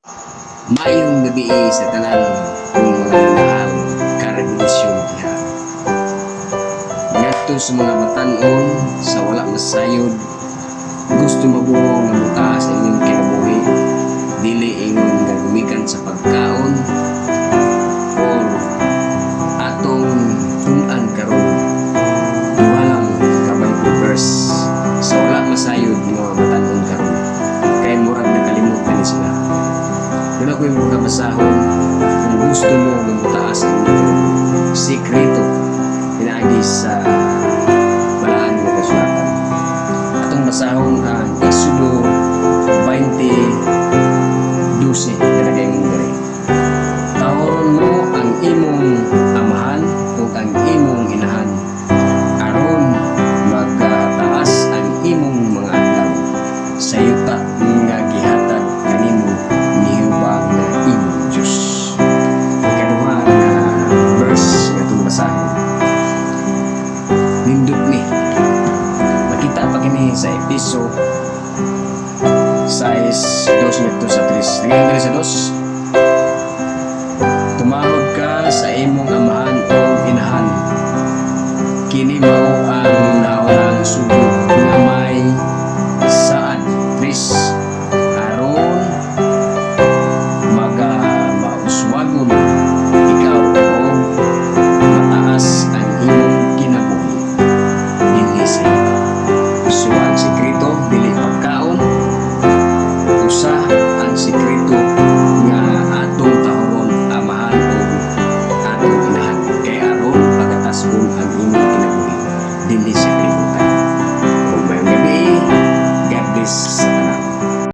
Mayong gabi sa tanan kung mga nanaang karevolusyon diha. Ngadto sa mga batan-on sa wala masayod, gusto mabuo nga muta sa inyong kinabuhi, dili ingon nga gumikan sa pagkaon or atong tun-an karon. Walang ka-Bible verse sa wala masayod mga batan-on karon. Kay murag nakalimutan ni sila. Wala ko yung mga basahon kung gusto mo ng mutaas ang sikreto pinaagi sa balaan ng kasulatan. Atong basahon ang Exodo 20:12 kanagay mong gari. Tahoron mo ang imong amahan o ang imong inahan aron magkataas ang imong mga adlaw sa yuta nga gihatag kanimo ni Jehova nga imong Diyos. Ikaduha nga verse nga itong basahin. Nindot ni. Makita pa kini sa Episo 6:2 sa 3. Lagyan ka sa 2.